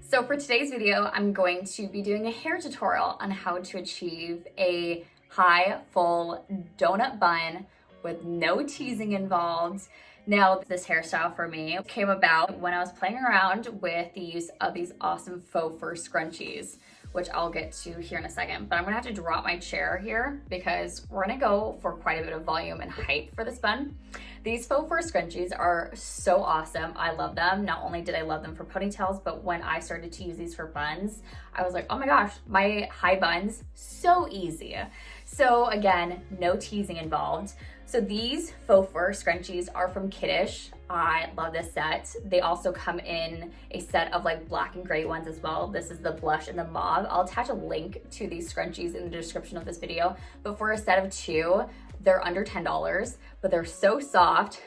So for today's video, I'm going to be doing a hair tutorial on how to achieve a high full donut bun with no teasing involved. Now, this hairstyle for me came about when I was playing around with the use of these awesome faux fur scrunchies, which I'll get to here in a second. But I'm gonna have to drop my chair here because we're gonna go for quite a bit of volume and height for this bun. These faux fur scrunchies are so awesome. I love them. Not only did I love them for ponytails, but when I started to use these for buns, I was like, oh my gosh, my high buns, so easy. So again, no teasing involved. So these faux fur scrunchies are from Kiddish. I love this set. They also come in a set of like black and gray ones as well. This is the blush and the mauve. I'll attach a link to these scrunchies in the description of this video. But for a set of two, they're under $10, but they're so soft.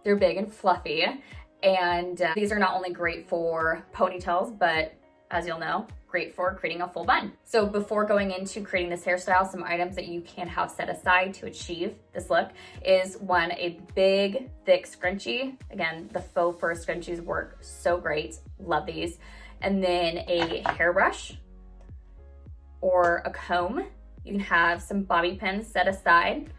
They're big and fluffy. And these are not only great for ponytails, but as you'll know, great for creating a full bun. So before going into creating this hairstyle, some items that you can have set aside to achieve this look is one, a big, thick scrunchie. Again, the faux fur scrunchies work so great. Love these. And then a hairbrush or a comb. You can have some bobby pins set aside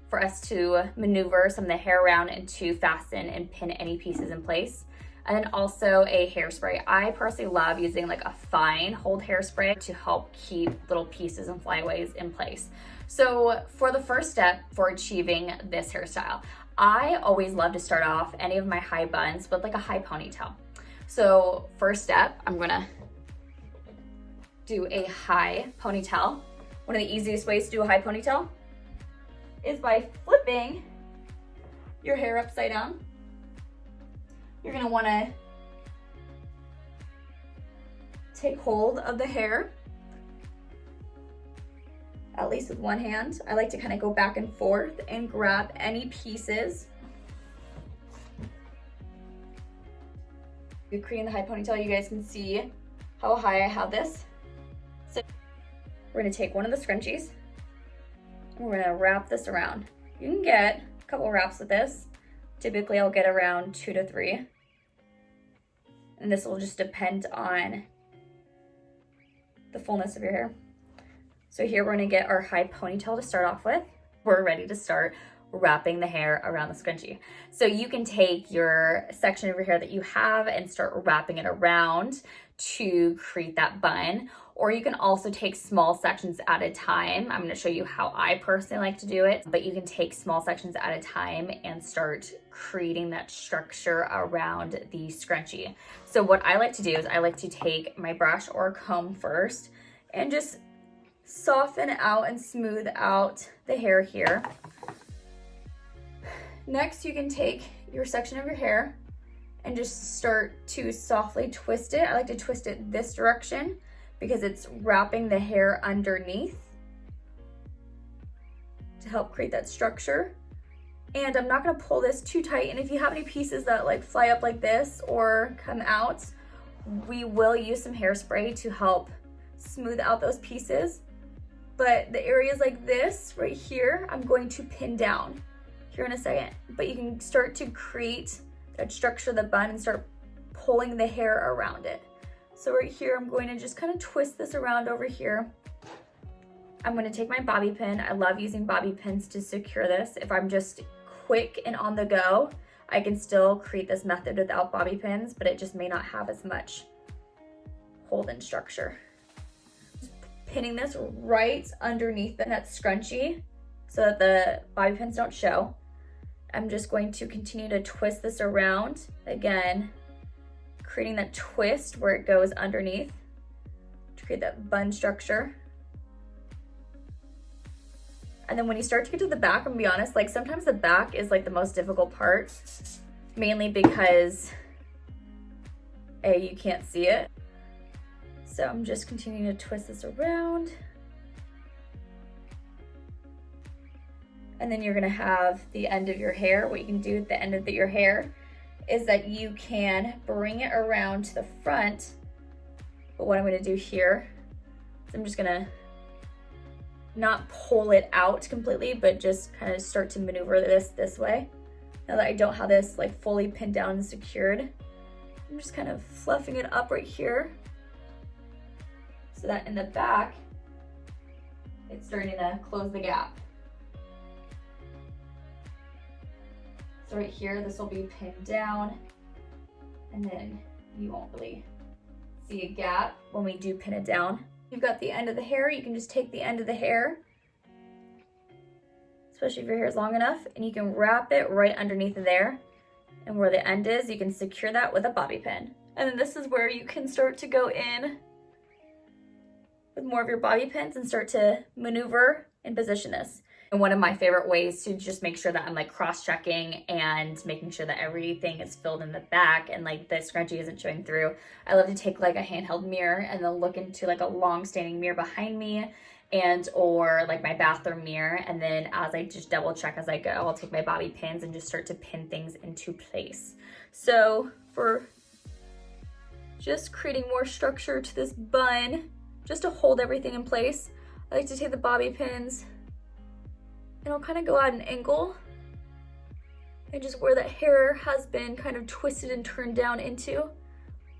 for us to maneuver some of the hair around and to fasten and pin any pieces in place. And then also a hairspray. I personally love using like a fine hold hairspray to help keep little pieces and flyaways in place. So for the first step for achieving this hairstyle, I always love to start off any of my high buns with like a high ponytail. So first step, I'm gonna do a high ponytail. One of the easiest ways to do a high ponytail is by flipping your hair upside down. You're gonna wanna take hold of the hair, at least with one hand. I like to kind of go back and forth and grab any pieces. You're creating the high ponytail, you guys can see how high I have this. So we're gonna take one of the scrunchies and we're gonna wrap this around. You can get a couple wraps with this. Typically I'll get around 2 to 3. And this will just depend on the fullness of your hair. So here we're gonna get our high ponytail to start off with. We're ready to start wrapping the hair around the scrunchie. So you can take your section of your hair that you have and start wrapping it around to create that bun. Or you can also take small sections at a time. I'm gonna show you how I personally like to do it, but you can take small sections at a time and start creating that structure around the scrunchie. So what I like to do is I like to take my brush or comb first and just soften out and smooth out the hair here. Next, you can take your section of your hair and just start to softly twist it. I like to twist it this direction because it's wrapping the hair underneath to help create that structure. And I'm not gonna pull this too tight. And if you have any pieces that like fly up like this or come out, we will use some hairspray to help smooth out those pieces. But the areas like this right here, I'm going to pin down here in a second. But you can start to create that structure of the bun and start pulling the hair around it. So right here, I'm going to just kind of twist this around over here. I'm going to take my bobby pin. I love using bobby pins to secure this. If I'm just quick and on the go, I can still create this method without bobby pins, but it just may not have as much hold and structure. Just pinning this right underneath that scrunchie so that the bobby pins don't show. I'm just going to continue to twist this around. Again, creating that twist where it goes underneath to create that bun structure. And then when you start to get to the back, I'm gonna be honest, like sometimes the back is like the most difficult part, mainly because A, you can't see it. So I'm just continuing to twist this around. And then you're gonna have the end of your hair. What you can do at the end of your hair is that you can bring it around to the front. But what I'm gonna do here is I'm just gonna not pull it out completely, but just kind of start to maneuver this way. Now that I don't have this like fully pinned down and secured, I'm just kind of fluffing it up right here so that in the back, it's starting to close the gap. So right here, this will be pinned down, and then you won't really see a gap when we do pin it down. You've got the end of the hair, you can just take the end of the hair, especially if your hair is long enough, and you can wrap it right underneath of there. And where the end is, you can secure that with a bobby pin. And then this is where you can start to go in with more of your bobby pins and start to maneuver and position this. And one of my favorite ways to just make sure that I'm like cross-checking and making sure that everything is filled in the back and like the scrunchie isn't showing through, I love to take like a handheld mirror and then look into like a long-standing mirror behind me and or like my bathroom mirror, and then as I just double check as I go, I'll take my bobby pins and just start to pin things into place. So for just creating more structure to this bun, just to hold everything in place, I like to take the bobby pins and I'll kind of go at an angle and just where that hair has been kind of twisted and turned down into,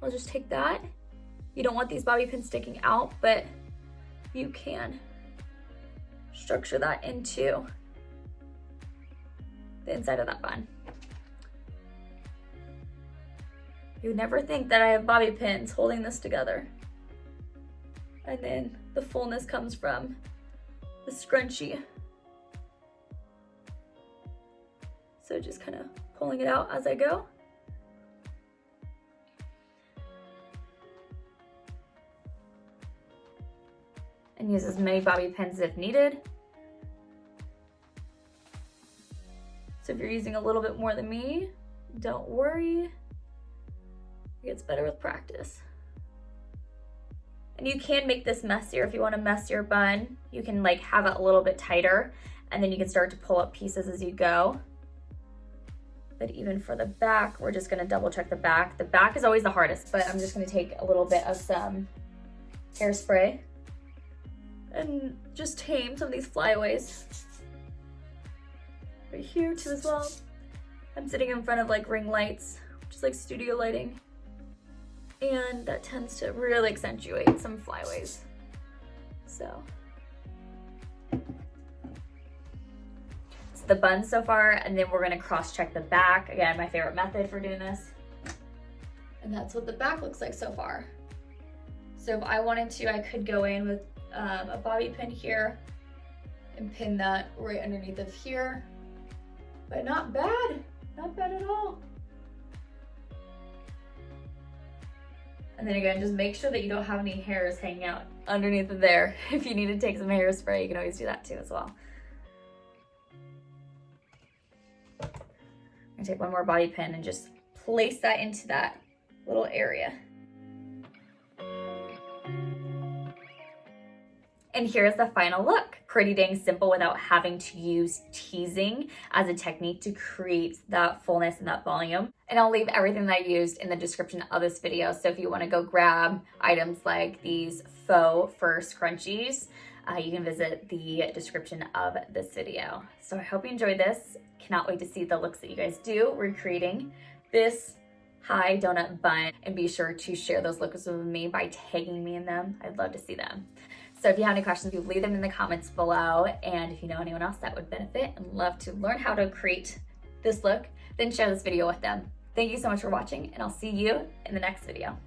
I'll just take that. You don't want these bobby pins sticking out, but you can structure that into the inside of that bun. You would never think that I have bobby pins holding this together. And then the fullness comes from the scrunchie. So just kind of pulling it out as I go. And use as many bobby pins if needed. So if you're using a little bit more than me, don't worry. It gets better with practice. And you can make this messier if you want to mess your bun. You can like have it a little bit tighter, and then you can start to pull up pieces as you go. But even for the back, we're just gonna double check the back. The back is always the hardest, but I'm just gonna take a little bit of some hairspray and just tame some of these flyaways. Right here too as well. I'm sitting in front of like ring lights, which is like studio lighting. And that tends to really accentuate some flyaways. So the bun so far, and then we're gonna cross-check the back. Again, my favorite method for doing this. And that's what the back looks like so far. So if I wanted to, I could go in with a bobby pin here and pin that right underneath of here. But not bad at all. And then again, just make sure that you don't have any hairs hanging out underneath of there. If you need to take some hairspray, you can always do that too as well. I'm gonna take one more bobby pin and just place that into that little area. And here's the final look. Pretty dang simple without having to use teasing as a technique to create that fullness and that volume. And I'll leave everything that I used in the description of this video. So if you wanna go grab items like these Faux Fur Scrunchies, you can visit the description of this video. So I hope you enjoyed this. Cannot wait to see the looks that you guys do recreating this high donut bun, and be sure to share those looks with me by tagging me in them. I'd love to see them. So if you have any questions, you leave them in the comments below. And if you know anyone else that would benefit and love to learn how to create this look, then share this video with them. Thank you so much for watching, and I'll see you in the next video.